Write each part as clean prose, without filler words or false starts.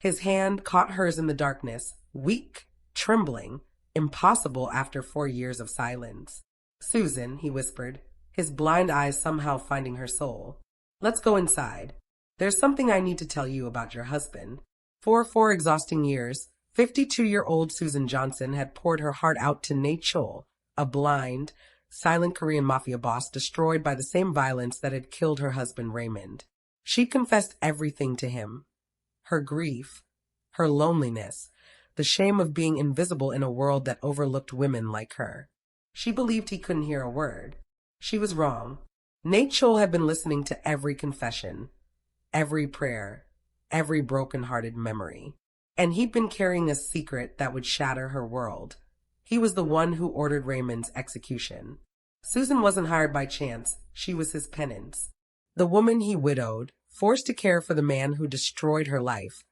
His hand caught hers in the darkness, weak, trembling, impossible after 4 years of silence. "Susan," he whispered, his blind eyes somehow finding her soul. "Let's go inside. There's something I need to tell you about your husband." For 4 exhausting years, 52-year-old Susan Johnson had poured her heart out to Nate Chol, a blind, silent Korean Mafia boss destroyed by the same violence that had killed her husband Raymond. She confessed everything to him. Her grief, her loneliness, the shame of being invisible in a world that overlooked women like her. She believed he couldn't hear a word. She was wrong. Nate Chol had been listening to every confession, every prayer, every broken-hearted memory. And he'd been carrying a secret that would shatter her world. He was the one who ordered Raymond's execution. Susan wasn't hired by chance. She was his penance. The woman he widowed, forced to care for the man who destroyed her life,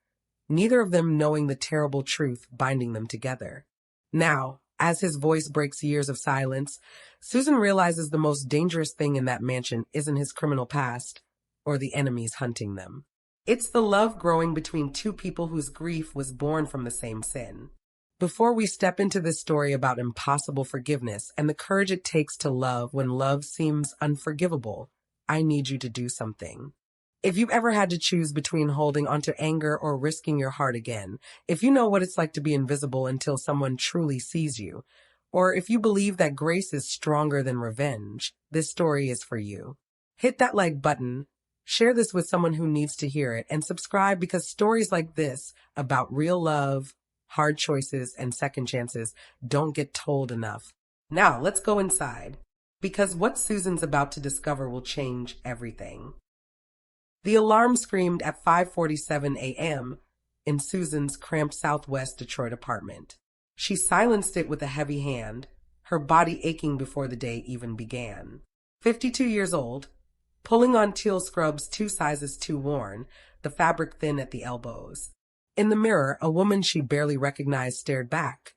neither of them knowing the terrible truth binding them together. Now, as his voice breaks years of silence, Susan realizes the most dangerous thing in that mansion isn't his criminal past or the enemies hunting them. It's the love growing between two people whose grief was born from the same sin. Before we step into this story about impossible forgiveness and the courage it takes to love when love seems unforgivable, I need you to do something. If you've ever had to choose between holding onto anger or risking your heart again, if you know what it's like to be invisible until someone truly sees you, or if you believe that grace is stronger than revenge, this story is for you. Hit that like button, share this with someone who needs to hear it, and subscribe because stories like this about real love, hard choices, and second chances don't get told enough. Now, let's go inside, because what Susan's about to discover will change everything. The alarm screamed at 5:47 a.m. in Susan's cramped Southwest Detroit apartment. She silenced it with a heavy hand, her body aching before the day even began. 52 years old, pulling on teal scrubs 2 sizes too worn, the fabric thin at the elbows. In the mirror, a woman she barely recognized stared back.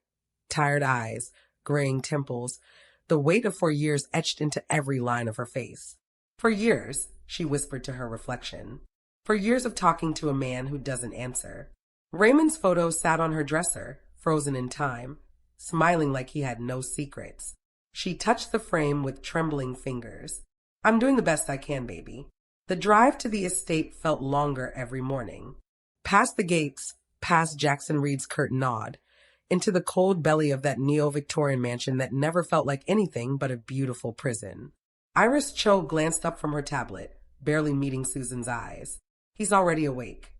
Tired eyes, graying temples, the weight of 4 years etched into every line of her face. "For years," she whispered to her reflection. "For years of talking to a man who doesn't answer." Raymond's photo sat on her dresser, frozen in time, smiling like he had no secrets. She touched the frame with trembling fingers. "I'm doing the best I can, baby." The drive to the estate felt longer every morning. Past the gates, past Jackson Reed's curt nod, into the cold belly of that neo-Victorian mansion that never felt like anything but a beautiful prison. Iris Cho glanced up from her tablet, barely meeting Susan's eyes. He's already awake.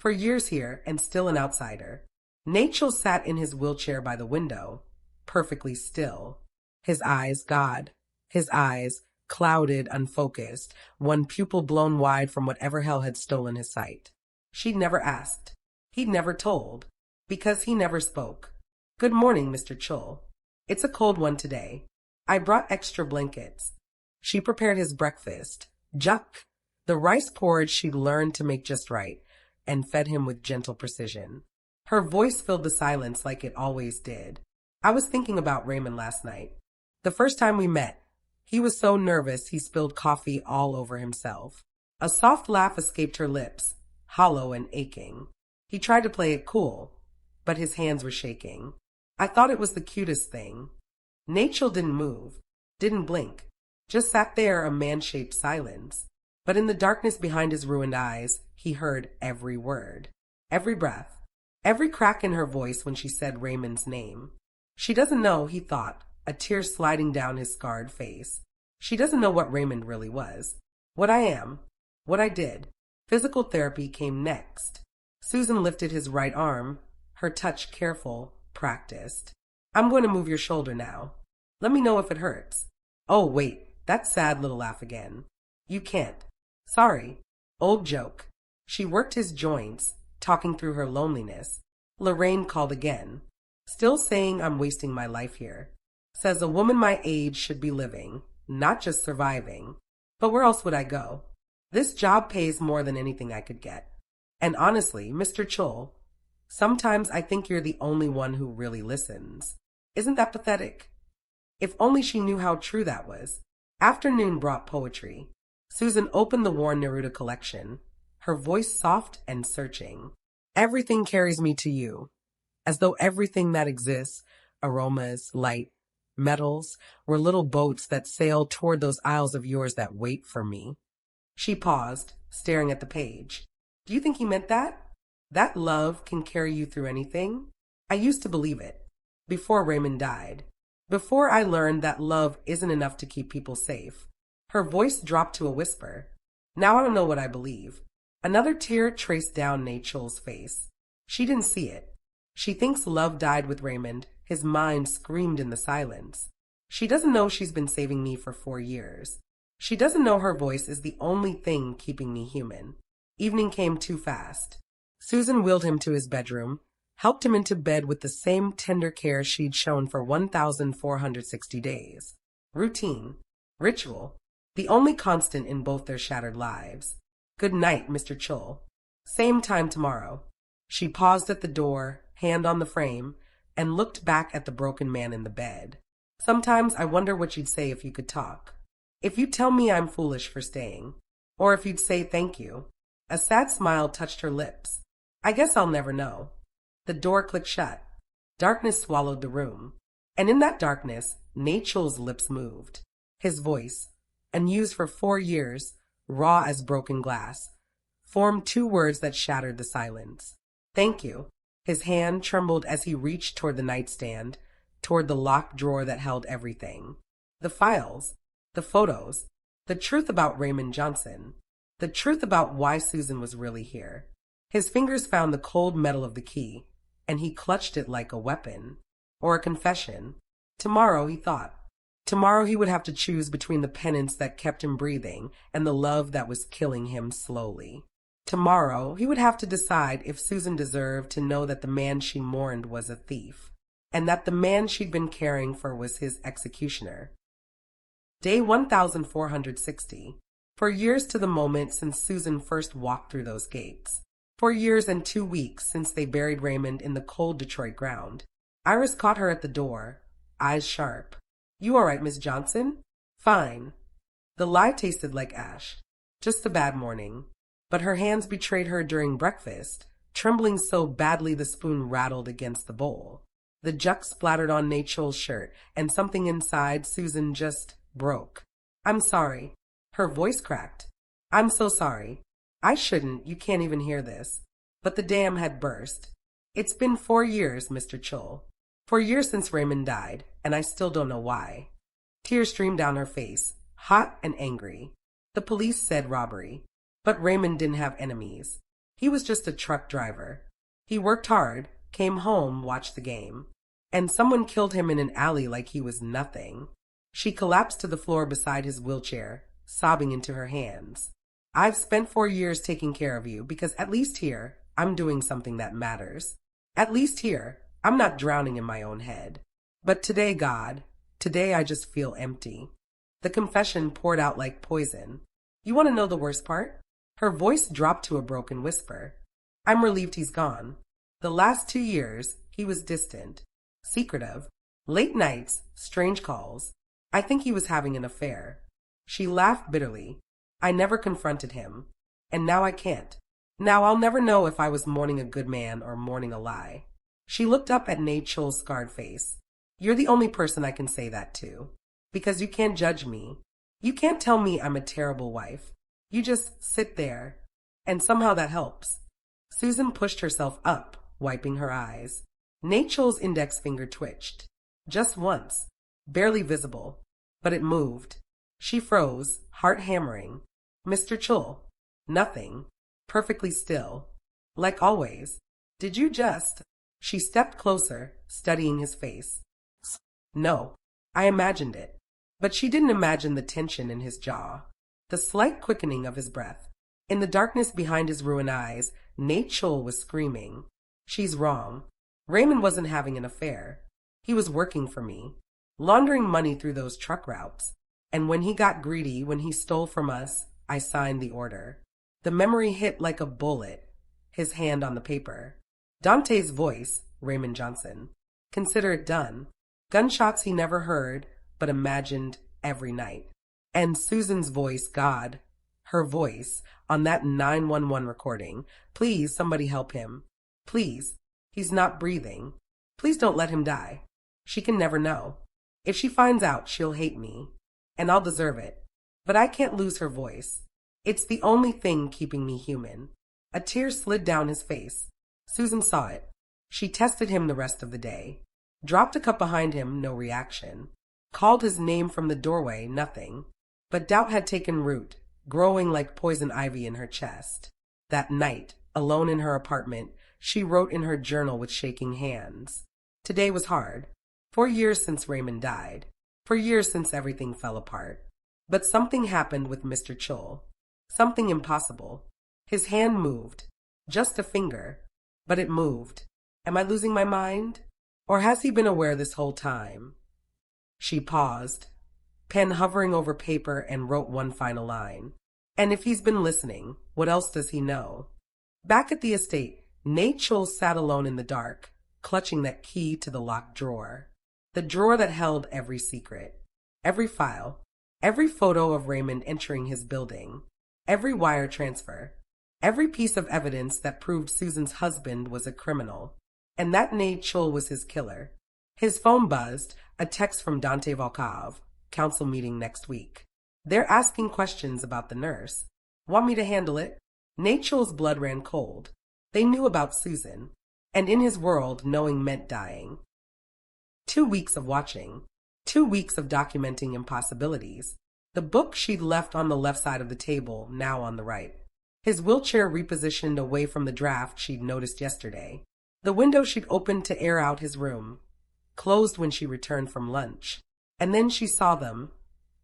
For years here, and still an outsider. Nachel sat in his wheelchair by the window, perfectly still. His eyes, his eyes, clouded, unfocused, one pupil blown wide from whatever hell had stolen his sight. She'd never asked. He'd never told. Because he never spoke. "Good morning, Mr. Chul. It's a cold one today. I brought extra blankets." She prepared his breakfast, juk, the rice porridge she'd learned to make just right, and fed him with gentle precision. Her voice filled the silence like it always did. "I was thinking about Raymond last night. The first time we met, he was so nervous he spilled coffee all over himself." A soft laugh escaped her lips, hollow and aching. He tried to play it cool, but his hands were shaking. "I thought it was the cutest thing." Nachel didn't move, didn't blink, just sat there, a man-shaped silence. But in the darkness behind his ruined eyes, he heard every word, every breath, every crack in her voice when she said Raymond's name. She doesn't know, he thought, a tear sliding down his scarred face. She doesn't know what Raymond really was. What I am, what I did. Physical therapy came next. Susan lifted his right arm, her touch careful, practiced. "I'm going to move your shoulder now. Let me know if it hurts." "Oh, wait, that sad little laugh again. You can't. Sorry. Old joke." She worked his joints, talking through her loneliness. Lorraine called again. "Still saying I'm wasting my life here. Says a woman my age should be living, not just surviving. But where else would I go? This job pays more than anything I could get. And honestly, Mr. Chul, sometimes I think you're the only one who really listens. Isn't that pathetic?" If only she knew how true that was. Afternoon brought poetry. Susan opened the worn Neruda collection, her voice soft and searching. Everything carries me to you, as though everything that exists, aromas, light, metals, were little boats that sail toward those isles of yours that wait for me. She paused, staring at the page. Do you think he meant that? That love can carry you through anything? I used to believe it. Before Raymond died. Before I learned that love isn't enough to keep people safe. Her voice dropped to a whisper. Now I don't know what I believe. Another tear traced down Nachel's face. She didn't see it. She thinks love died with Raymond. His mind screamed in the silence. She doesn't know she's been saving me for 4 years. She doesn't know her voice is the only thing keeping me human. Evening came too fast. Susan wheeled him to his bedroom, helped him into bed with the same tender care she'd shown for 1,460 days. Routine. Ritual. The only constant in both their shattered lives. Good night, Mr. Chul. Same time tomorrow. She paused at the door, hand on the frame, and looked back at the broken man in the bed. Sometimes I wonder what you'd say if you could talk. If you'd tell me I'm foolish for staying. Or if you'd say thank you. A sad smile touched her lips. I guess I'll never know. The door clicked shut. Darkness swallowed the room. And in that darkness, Nachel's lips moved. His voice, unused for 4 years, raw as broken glass, formed 2 words that shattered the silence. Thank you. His hand trembled as he reached toward the nightstand, toward the locked drawer that held everything. The files, the photos, the truth about Raymond Johnson, the truth about why Susan was really here. His fingers found the cold metal of the key, and he clutched it like a weapon, or a confession. Tomorrow, he thought. Tomorrow he would have to choose between the penance that kept him breathing and the love that was killing him slowly. Tomorrow he would have to decide if Susan deserved to know that the man she mourned was a thief, and that the man she'd been caring for was his executioner. Day 1460. For years to the moment since Susan first walked through those gates. 4 years and 2 weeks since they buried Raymond in the cold Detroit ground. Iris caught her at the door, eyes sharp. You all right, Miss Johnson? Fine. The lie tasted like ash. Just a bad morning. But her hands betrayed her during breakfast, trembling so badly the spoon rattled against the bowl. The juk splattered on Nachel's shirt, and something inside Susan just broke. I'm sorry. Her voice cracked. I'm so sorry. I shouldn't, you can't even hear this. But the dam had burst. It's been 4 years, Mr. Chul. 4 years since Raymond died, and I still don't know why. Tears streamed down her face, hot and angry. The police said robbery. But Raymond didn't have enemies. He was just a truck driver. He worked hard, came home, watched the game. And someone killed him in an alley like he was nothing. She collapsed to the floor beside his wheelchair, sobbing into her hands. I've spent 4 years taking care of you because at least here, I'm doing something that matters. At least here, I'm not drowning in my own head. But today, God, today I just feel empty. The confession poured out like poison. You want to know the worst part? Her voice dropped to a broken whisper. I'm relieved he's gone. The last 2 years, he was distant, secretive, late nights, strange calls. I think he was having an affair. She laughed bitterly. I never confronted him. And now I can't. Now I'll never know if I was mourning a good man or mourning a lie. She looked up at Nachel's scarred face. You're the only person I can say that to. Because you can't judge me. You can't tell me I'm a terrible wife. You just sit there. And somehow that helps. Susan pushed herself up, wiping her eyes. Nachel's index finger twitched. Just once. Barely visible. But it moved. She froze, heart hammering. Mr. Chul. Nothing. Perfectly still. Like always. Did you just... She stepped closer, studying his face. No. I imagined it. But she didn't imagine the tension in his jaw. The slight quickening of his breath. In the darkness behind his ruined eyes, Nachel was screaming. She's wrong. Raymond wasn't having an affair. He was working for me. Laundering money through those truck routes. And when he got greedy, when he stole from us, I signed the order. The memory hit like a bullet, his hand on the paper. Dante's voice, Raymond Johnson. Consider it done. Gunshots he never heard, but imagined every night. And Susan's voice, God, her voice, on that 911 recording. Please, somebody help him. Please. He's not breathing. Please don't let him die. She can never know. If she finds out, she'll hate me. And I'll deserve it. But I can't lose her voice. It's the only thing keeping me human. A tear slid down his face. Susan saw it. She tested him the rest of the day. Dropped a cup behind him, no reaction. Called his name from the doorway, nothing. But doubt had taken root, growing like poison ivy in her chest. That night, alone in her apartment, she wrote in her journal with shaking hands. Today was hard. 4 years since Raymond died. 4 years since everything fell apart. But something happened with Mr. Chul. Something impossible. His hand moved. Just a finger. But it moved. Am I losing my mind? Or has he been aware this whole time? She paused, pen hovering over paper, and wrote one final line. And if he's been listening, what else does he know? Back at the estate, Nate Chul sat alone in the dark, clutching that key to the locked drawer. The drawer that held every secret, every file, every photo of Raymond entering his building, every wire transfer, every piece of evidence that proved Susan's husband was a criminal, and that Nate Chul was his killer. His phone buzzed, a text from Dante Volkov, council meeting next week. They're asking questions about the nurse. Want me to handle it? Nate Chul's blood ran cold. They knew about Susan, and in his world, knowing meant dying. 2 weeks of watching, 2 weeks of documenting impossibilities. The book she'd left on the left side of the table, now on the right. His wheelchair repositioned away from the draft she'd noticed yesterday. The window she'd opened to air out his room, closed when she returned from lunch. And then she saw them,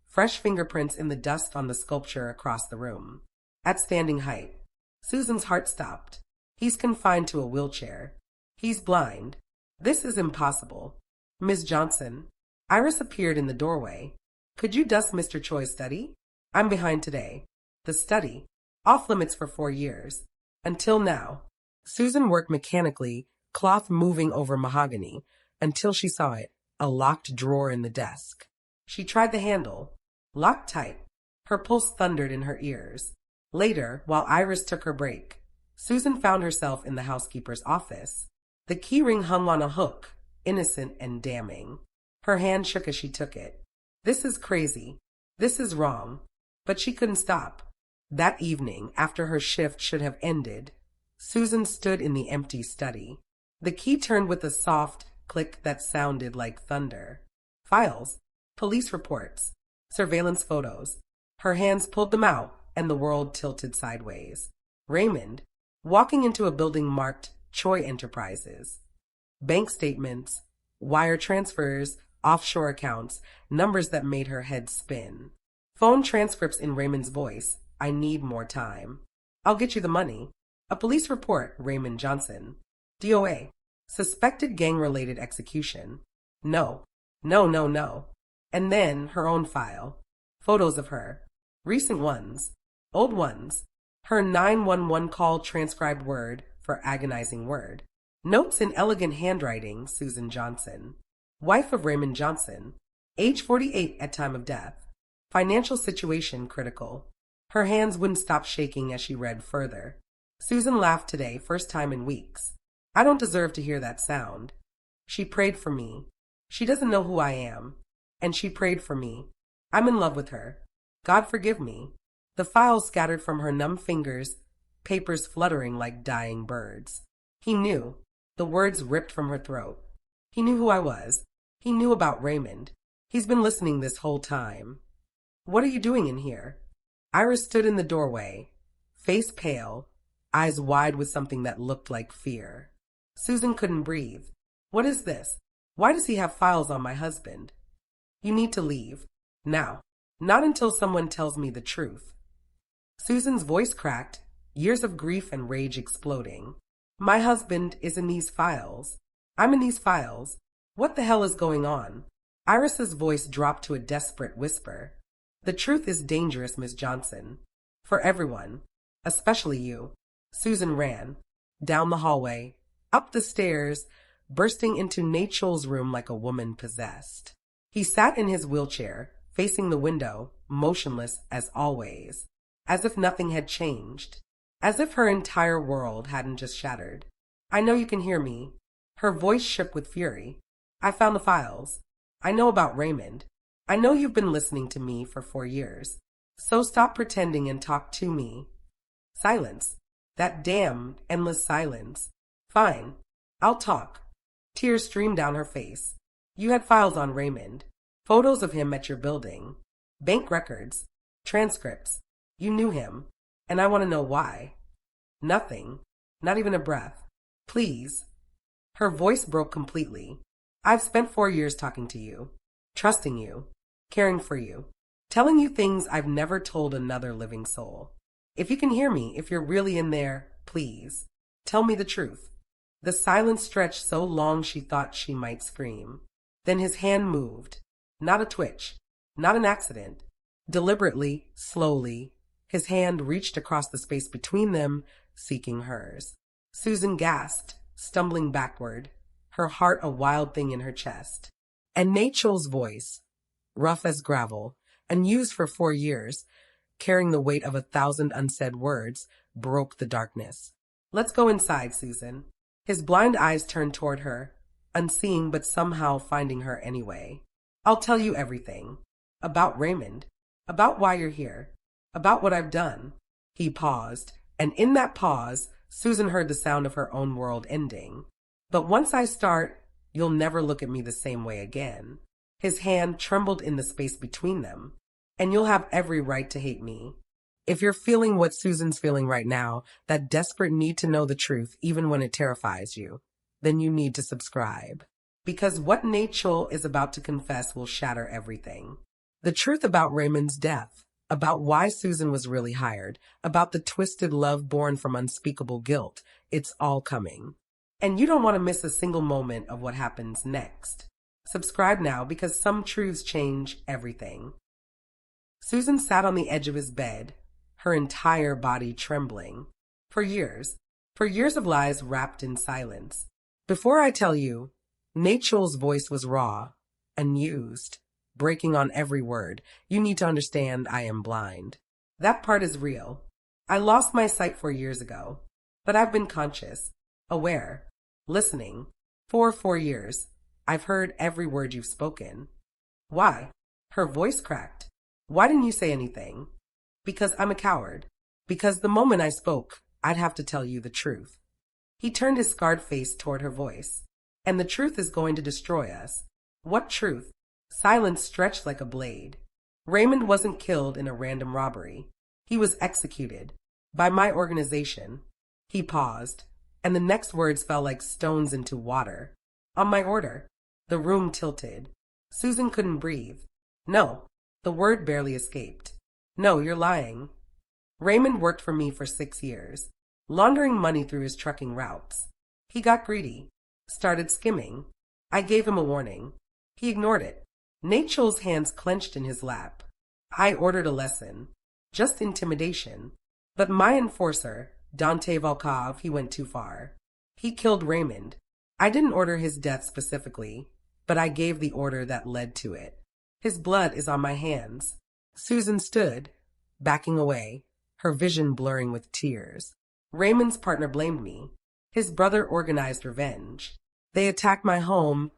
fresh fingerprints in the dust on the sculpture across the room. At standing height, Susan's heart stopped. He's confined to a wheelchair. He's blind. This is impossible. Miss Johnson. Iris appeared in the doorway. Could you dust Mr. Choi's study? I'm behind today. The study. Off limits for 4 years. Until now. Susan worked mechanically, cloth moving over mahogany, until she saw it, a locked drawer in the desk. She tried the handle. Locked tight. Her pulse thundered in her ears. Later, while Iris took her break, Susan found herself in the housekeeper's office. The key ring hung on a hook, innocent and damning. Her hand shook as she took it. This is crazy. This is wrong. But she couldn't stop. That evening, after her shift should have ended, Susan stood in the empty study. The key turned with a soft click that sounded like thunder. Files, police reports, surveillance photos. Her hands pulled them out, and the world tilted sideways. Raymond, walking into a building marked Choi Enterprises. Bank statements, wire transfers, offshore accounts, numbers that made her head spin. Phone transcripts in Raymond's voice. I need more time. I'll get you the money. A police report, Raymond Johnson. DOA. Suspected gang-related execution. No. No, no, no. And then her own file. Photos of her. Recent ones. Old ones. Her 911 call transcribed word for agonizing word. Notes in elegant handwriting, Susan Johnson. Wife of Raymond Johnson. Age 48 at time of death. Financial situation critical. Her hands wouldn't stop shaking as she read further. Susan laughed today, first time in weeks. I don't deserve to hear that sound. She prayed for me. She doesn't know who I am. And she prayed for me. I'm in love with her. God forgive me. The files scattered from her numb fingers, papers fluttering like dying birds. He knew. The words ripped from her throat. He knew who I was. He knew about Raymond. He's been listening this whole time. What are you doing in here? Iris stood in the doorway, face pale, eyes wide with something that looked like fear. Susan couldn't breathe. What is this? Why does he have files on my husband? You need to leave. Now. Not until someone tells me the truth. Susan's voice cracked, years of grief and rage exploding. My husband is in these files. I'm in these files. What the hell is going on? Iris's voice dropped to a desperate whisper. The truth is dangerous, Miss Johnson. For everyone. Especially you. Susan ran. Down the hallway. Up the stairs. Bursting into Nate Chul's room like a woman possessed. He sat in his wheelchair, facing the window, motionless as always. As if nothing had changed. As if her entire world hadn't just shattered. I know you can hear me. Her voice shook with fury. I found the files. I know about Raymond. I know you've been listening to me for 4 years. So stop pretending and talk to me. Silence. That damned, endless silence. Fine. I'll talk. Tears streamed down her face. You had files on Raymond. Photos of him at your building. Bank records. Transcripts. You knew him. And I want to know why. Nothing. Not even a breath. Please. Her voice broke completely. I've spent 4 years talking to you. Trusting you. Caring for you. Telling you things I've never told another living soul. If you can hear me, if you're really in there, please. Tell me the truth. The silence stretched so long she thought she might scream. Then his hand moved. Not a twitch. Not an accident. Deliberately, slowly, his hand reached across the space between them, seeking hers. Susan gasped, stumbling backward, her heart a wild thing in her chest. And Nachel's voice, rough as gravel, and used for 4 years, carrying the weight of 1,000 unsaid words, broke the darkness. Let's go inside, Susan. His blind eyes turned toward her, unseeing but somehow finding her anyway. I'll tell you everything. About Raymond. About why you're here. About what I've done. He paused, and in that pause, Susan heard the sound of her own world ending. But once I start, you'll never look at me the same way again. His hand trembled in the space between them. And you'll have every right to hate me. If you're feeling what Susan's feeling right now, that desperate need to know the truth even when it terrifies you, then you need to subscribe. Because what Nachel is about to confess will shatter everything. The truth about Raymond's death, about why Susan was really hired, about the twisted love born from unspeakable guilt, it's all coming. And you don't want to miss a single moment of what happens next. Subscribe now because some truths change everything. Susan sat on the edge of his bed, her entire body trembling. For years of lies wrapped in silence. Before I tell you, Nachel's voice was raw, unused, breaking on every word. You need to understand I am blind. That part is real. I lost my sight 4 years ago, but I've been conscious, aware, listening. For 4 years, I've heard every word you've spoken. Why? Her voice cracked. Why didn't you say anything? Because I'm a coward. Because the moment I spoke, I'd have to tell you the truth. He turned his scarred face toward her voice. And the truth is going to destroy us. What truth? Silence stretched like a blade. Raymond wasn't killed in a random robbery. He was executed. By my organization. He paused, and the next words fell like stones into water. On my order. The room tilted. Susan couldn't breathe. No. The word barely escaped. No, you're lying. Raymond worked for me for 6 years, laundering money through his trucking routes. He got greedy, started skimming. I gave him a warning. He ignored it. Nachel's hands clenched in his lap. I ordered a lesson. Just intimidation. But my enforcer, Dante Volkov, he went too far. He killed Raymond. I didn't order his death specifically, but I gave the order that led to it. His blood is on my hands. Susan stood, backing away, her vision blurring with tears. Raymond's partner blamed me. His brother organized revenge. They attacked my home,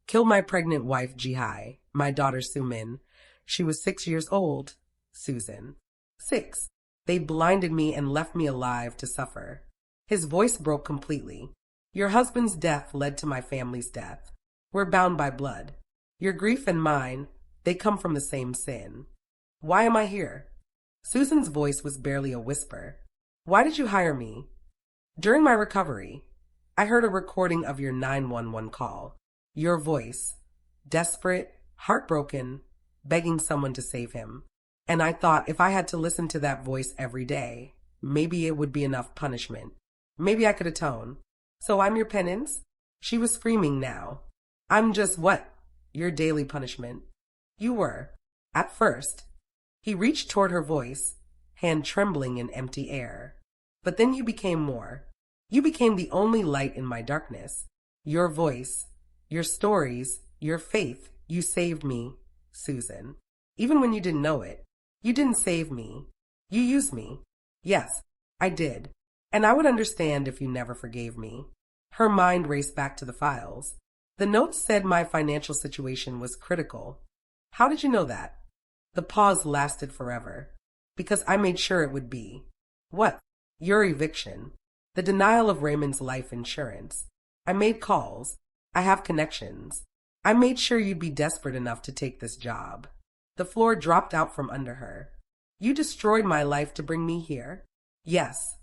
killed my pregnant wife, Jihai, my daughter, Sumin. She was 6 years old, Susan. 6. They blinded me and left me alive to suffer. His voice broke completely. Your husband's death led to my family's death. We're bound by blood. Your grief and mine, they come from the same sin. Why am I here? Susan's voice was barely a whisper. Why did you hire me? During my recovery, I heard a recording of your 911 call. Your voice, desperate, heartbroken, begging someone to save him. And I thought if I had to listen to that voice every day, maybe it would be enough punishment. Maybe I could atone. So I'm your penance? She was screaming now. I'm just what? Your daily punishment. You were. At first. He reached toward her voice, hand trembling in empty air. But then you became more. You became the only light in my darkness. Your voice, your stories, your faith, you saved me, Susan. Even when you didn't know it. You didn't save me. You used me. Yes, I did. And I would understand if you never forgave me. Her mind raced back to the files. The notes said my financial situation was critical. How did you know that? The pause lasted forever. Because I made sure it would be. What? Your eviction. The denial of Raymond's life insurance. I made calls. I have connections. I made sure you'd be desperate enough to take this job. The floor dropped out from under her. You destroyed my life to bring me here? Yes.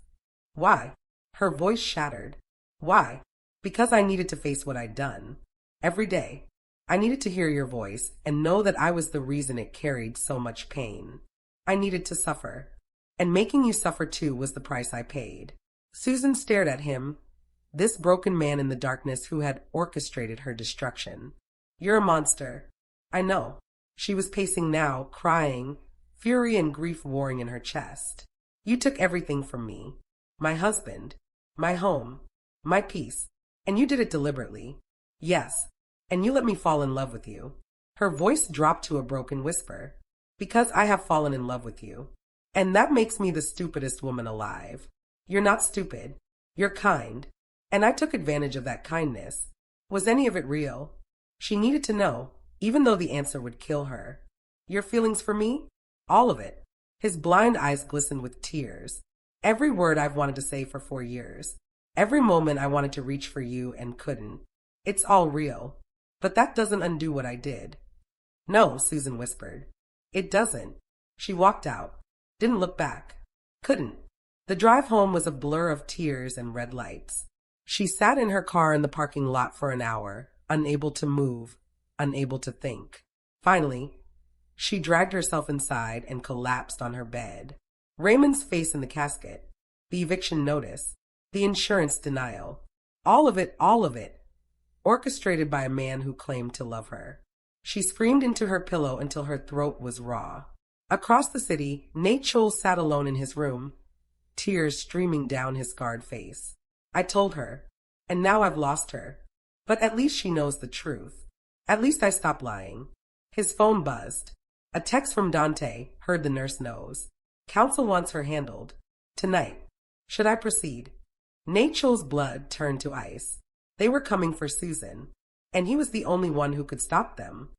Why? Her voice shattered. Why? Because I needed to face what I'd done. Every day. I needed to hear your voice and know that I was the reason it carried so much pain. I needed to suffer. And making you suffer too was the price I paid. Susan stared at him, this broken man in the darkness who had orchestrated her destruction. You're a monster. I know. She was pacing now, crying, fury and grief warring in her chest. You took everything from me. My husband, my home, my peace, and you did it deliberately. Yes, and you let me fall in love with you. Her voice dropped to a broken whisper. Because I have fallen in love with you. And that makes me the stupidest woman alive. You're not stupid. You're kind. And I took advantage of that kindness. Was any of it real? She needed to know, even though the answer would kill her. Your feelings for me? All of it. His blind eyes glistened with tears. Every word I've wanted to say for 4 years. Every moment I wanted to reach for you and couldn't. It's all real. But that doesn't undo what I did. No, Susan whispered. It doesn't. She walked out. Didn't look back. Couldn't. The drive home was a blur of tears and red lights. She sat in her car in the parking lot for an hour, unable to move, unable to think. Finally, she dragged herself inside and collapsed on her bed. Raymond's face in the casket, the eviction notice, the insurance denial. All of it, orchestrated by a man who claimed to love her. She screamed into her pillow until her throat was raw. Across the city, Nate Chul sat alone in his room, tears streaming down his scarred face. I told her, and now I've lost her. But at least she knows the truth. At least I stopped lying. His phone buzzed. A text from Dante, heard the nurse knows. Counsel wants her handled. Tonight. Should I proceed? Nate Chul's blood turned to ice. They were coming for Susan, and he was the only one who could stop them.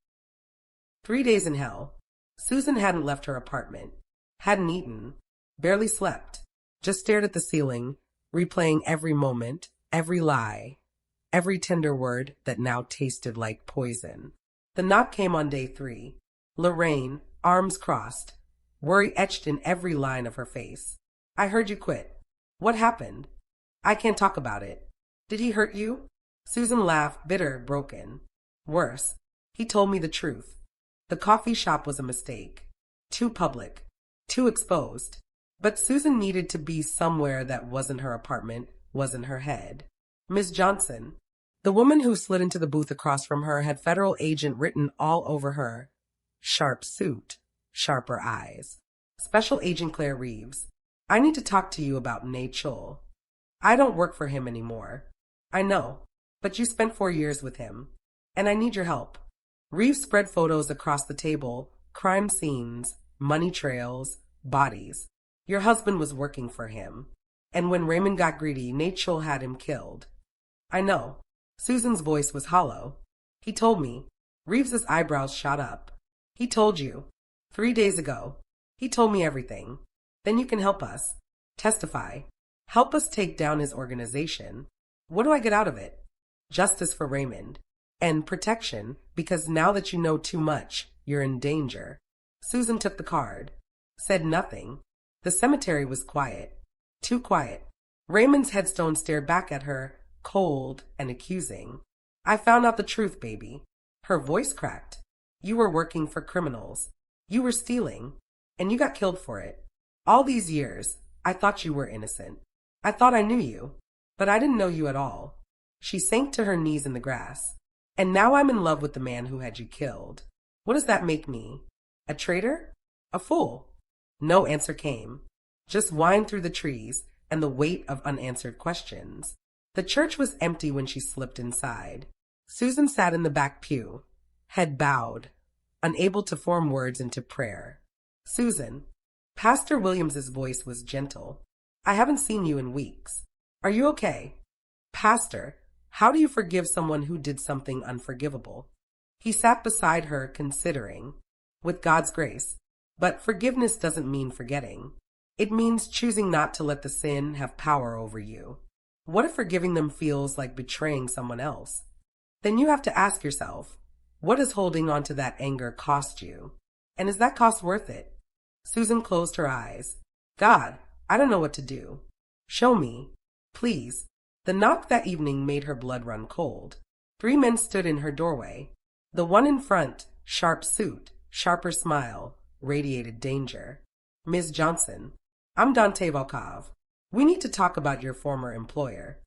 3 days in hell. Susan hadn't left her apartment, hadn't eaten, barely slept, just stared at the ceiling, replaying every moment, every lie, every tender word that now tasted like poison. The knock came on day 3. Lorraine, arms crossed, worry etched in every line of her face. I heard you quit. What happened? I can't talk about it. Did he hurt you? Susan laughed, bitter, broken. Worse, he told me the truth. The coffee shop was a mistake. Too public. Too exposed. But Susan needed to be somewhere that wasn't her apartment, wasn't her head. Miss Johnson. The woman who slid into the booth across from her had federal agent written all over her. Sharp suit. Sharper eyes. Special Agent Claire Reeves. I need to talk to you about Nate Chul. I don't work for him anymore. I know. But you spent 4 years with him. And I need your help. Reeves spread photos across the table, crime scenes, money trails, bodies. Your husband was working for him. And when Raymond got greedy, Nate Chul had him killed. I know. Susan's voice was hollow. He told me. Reeves's eyebrows shot up. He told you. 3 days ago. He told me everything. Then you can help us. Testify. Help us take down his organization. What do I get out of it? Justice for Raymond. And protection, because now that you know too much, you're in danger. Susan took the card. Said nothing. The cemetery was quiet. Too quiet. Raymond's headstone stared back at her, cold and accusing. I found out the truth, baby. Her voice cracked. You were working for criminals. You were stealing. And you got killed for it. All these years, I thought you were innocent. I thought I knew you. But I didn't know you at all. She sank to her knees in the grass. And now I'm in love with the man who had you killed. What does that make me? A traitor? A fool? No answer came. Just whined through the trees and the weight of unanswered questions. The church was empty when she slipped inside. Susan sat in the back pew, head bowed, unable to form words into prayer. Susan. Pastor Williams's voice was gentle. I haven't seen you in weeks. Are you okay? Pastor, How do you forgive someone who did something unforgivable? He sat beside her, considering, with God's grace. But forgiveness doesn't mean forgetting. It means choosing not to let the sin have power over you. What if forgiving them feels like betraying someone else? Then you have to ask yourself, what does holding on to that anger cost you? And is that cost worth it? Susan closed her eyes. God, I don't know what to do. Show me, please. The knock that evening made her blood run cold. 3 men stood in her doorway. The one in front, sharp suit, sharper smile, radiated danger. Ms. Johnson, I'm Dante Volkov. We need to talk about your former employer.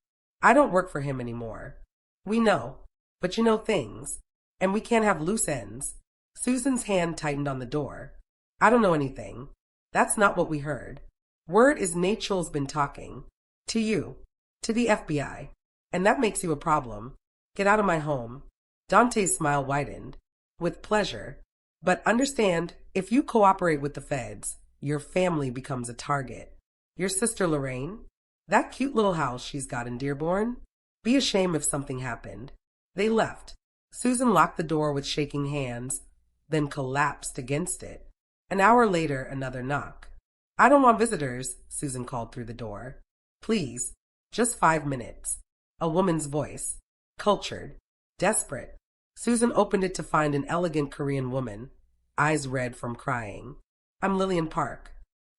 I don't work for him anymore. We know, but you know things, and we can't have loose ends. Susan's hand tightened on the door. I don't know anything. That's not what we heard. Word is Nachel's been talking. To you. To the FBI. And that makes you a problem. Get out of my home. Dante's smile widened. With pleasure. But understand, if you cooperate with the feds, your family becomes a target. Your sister Lorraine? That cute little house she's got in Dearborn? Be ashamed if something happened. They left. Susan locked the door with shaking hands, then collapsed against it. An hour later, another knock. I don't want visitors, Susan called through the door. Please, just 5 minutes. A woman's voice. Cultured. Desperate. Susan opened it to find an elegant Korean woman, eyes red from crying. I'm Lillian Park.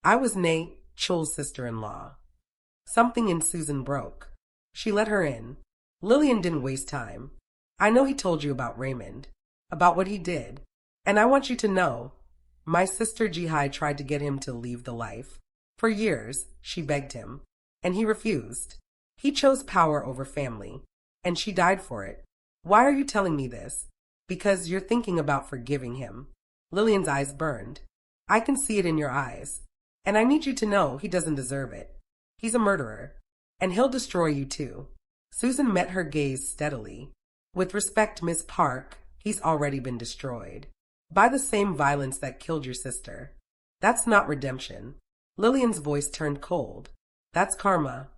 I was Nate Chul's sister-in-law. Something in Susan broke. She let her in. Lillian didn't waste time. I know he told you about Raymond, about what he did, and I want you to know, my sister Jihai tried to get him to leave the life. For years, she begged him, and he refused. He chose power over family, and she died for it. Why are you telling me this? Because you're thinking about forgiving him. Lillian's eyes burned. I can see it in your eyes, and I need you to know he doesn't deserve it. He's a murderer, and he'll destroy you too. Susan met her gaze steadily. With respect, Miss Park, he's already been destroyed. By the same violence that killed your sister. That's not redemption. Lillian's voice turned cold. That's karma.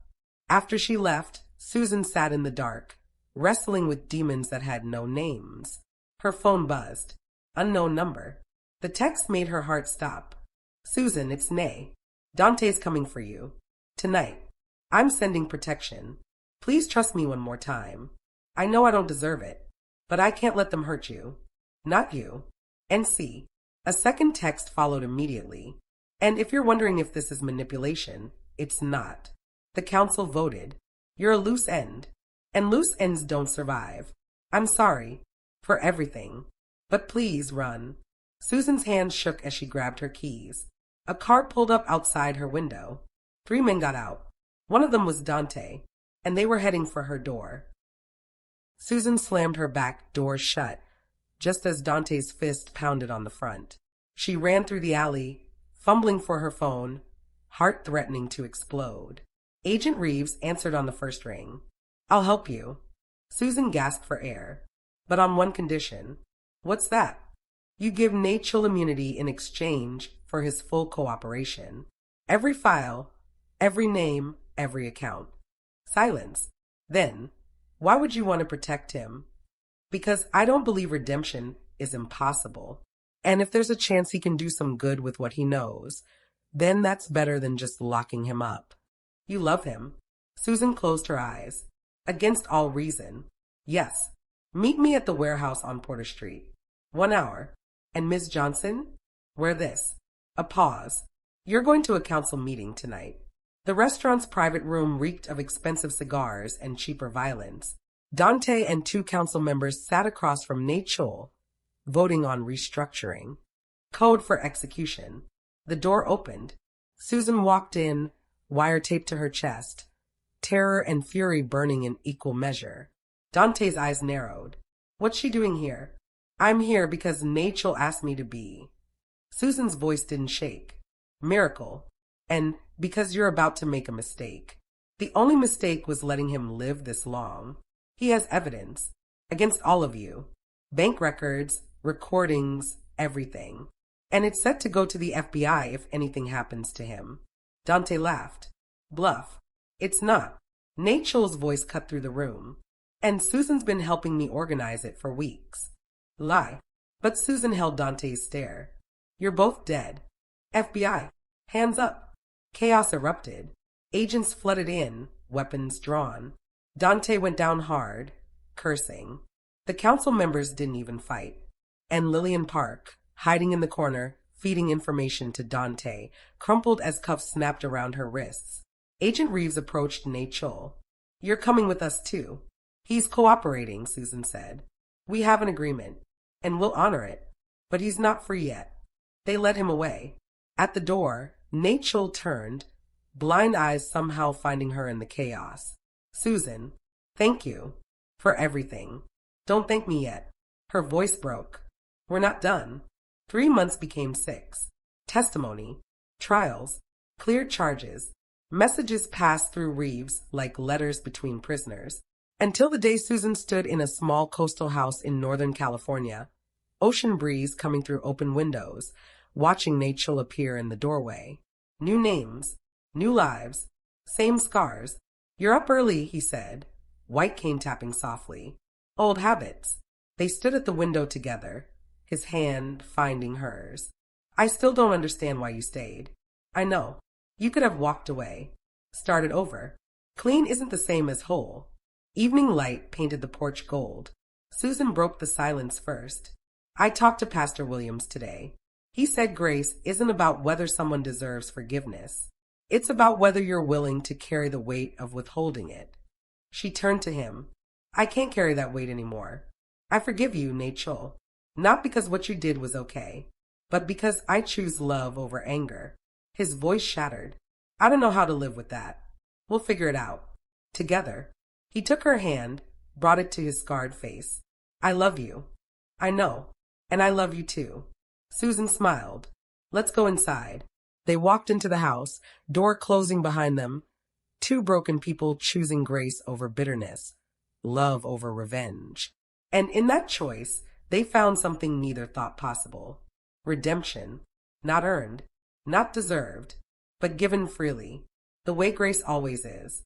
After she left, Susan sat in the dark, wrestling with demons that had no names. Her phone buzzed. Unknown number. The text made her heart stop. Susan, it's Nay. Dante's coming for you. Tonight. I'm sending protection. Please trust me one more time. I know I don't deserve it, but I can't let them hurt you. Not you. NC. A second text followed immediately. And if you're wondering if this is manipulation, it's not. The council voted. You're a loose end. And loose ends don't survive. I'm sorry. For everything. But please run. Susan's hand shook as she grabbed her keys. A car pulled up outside her window. 3 men got out. One of them was Dante, and they were heading for her door. Susan slammed her back door shut, just as Dante's fist pounded on the front. She ran through the alley, fumbling for her phone, heart threatening to explode. Agent Reeves answered on the first ring. I'll help you. Susan gasped for air. But on one condition. What's that? You give Nachel immunity in exchange for his full cooperation. Every file, every name, every account. Silence. Then, why would you want to protect him? Because I don't believe redemption is impossible. And if there's a chance he can do some good with what he knows, then that's better than just locking him up. You love him. Susan closed her eyes. Against all reason. Yes. Meet me at the warehouse on Porter Street. 1 hour. And Miss Johnson? Wear this. A pause. You're going to a council meeting tonight. The restaurant's private room reeked of expensive cigars and cheaper violence. Dante and 2 council members sat across from Nachel, voting on restructuring. Code for execution. The door opened. Susan walked in, wire taped to her chest, terror and fury burning in equal measure. Dante's eyes narrowed. What's she doing here? I'm here because Nachel asked me to be. Susan's voice didn't shake. Miracle. And because you're about to make a mistake. The only mistake was letting him live this long. He has evidence. Against all of you. Bank records, recordings, everything. And it's set to go to the FBI if anything happens to him. Dante laughed. Bluff. It's not. Nachel's voice cut through the room. And Susan's been helping me organize it for weeks. Lie. But Susan held Dante's stare. You're both dead. FBI. Hands up. Chaos erupted. Agents flooded in, weapons drawn. Dante went down hard, cursing. The council members didn't even fight. And Lillian Park, hiding in the corner, feeding information to Dante, crumpled as cuffs snapped around her wrists. Agent Reeves approached Nate Chul. You're coming with us too. He's cooperating, Susan said. We have an agreement, and we'll honor it. But he's not free yet. They led him away. At the door, Nate Chul turned, blind eyes somehow finding her in the chaos. Susan, thank you for everything. Don't thank me yet. Her voice broke. We're not done. 3 months became 6. Testimony, trials, cleared charges, messages passed through Reeves like letters between prisoners, until the day Susan stood in a small coastal house in Northern California, ocean breeze coming through open windows, watching Nate Chul appear in the doorway. New names, new lives, same scars. You're up early, he said, white cane tapping softly. Old habits. They stood at the window together, his hand finding hers. I still don't understand why you stayed. I know. You could have walked away. Started over. Clean isn't the same as whole. Evening light painted the porch gold. Susan broke the silence first. I talked to Pastor Williams today. He said grace isn't about whether someone deserves forgiveness. It's about whether you're willing to carry the weight of withholding it. She turned to him. I can't carry that weight anymore. I forgive you, Nate Chul. Not because what you did was okay, but because I choose love over anger. His voice shattered. I don't know how to live with that. We'll figure it out. Together. He took her hand, brought it to his scarred face. I love you. I know. And I love you too. Susan smiled. Let's go inside. They walked into the house, door closing behind them. 2 broken people choosing grace over bitterness, love over revenge. And in that choice, they found something neither thought possible. Redemption. Not earned, not deserved, but given freely, the way grace always is.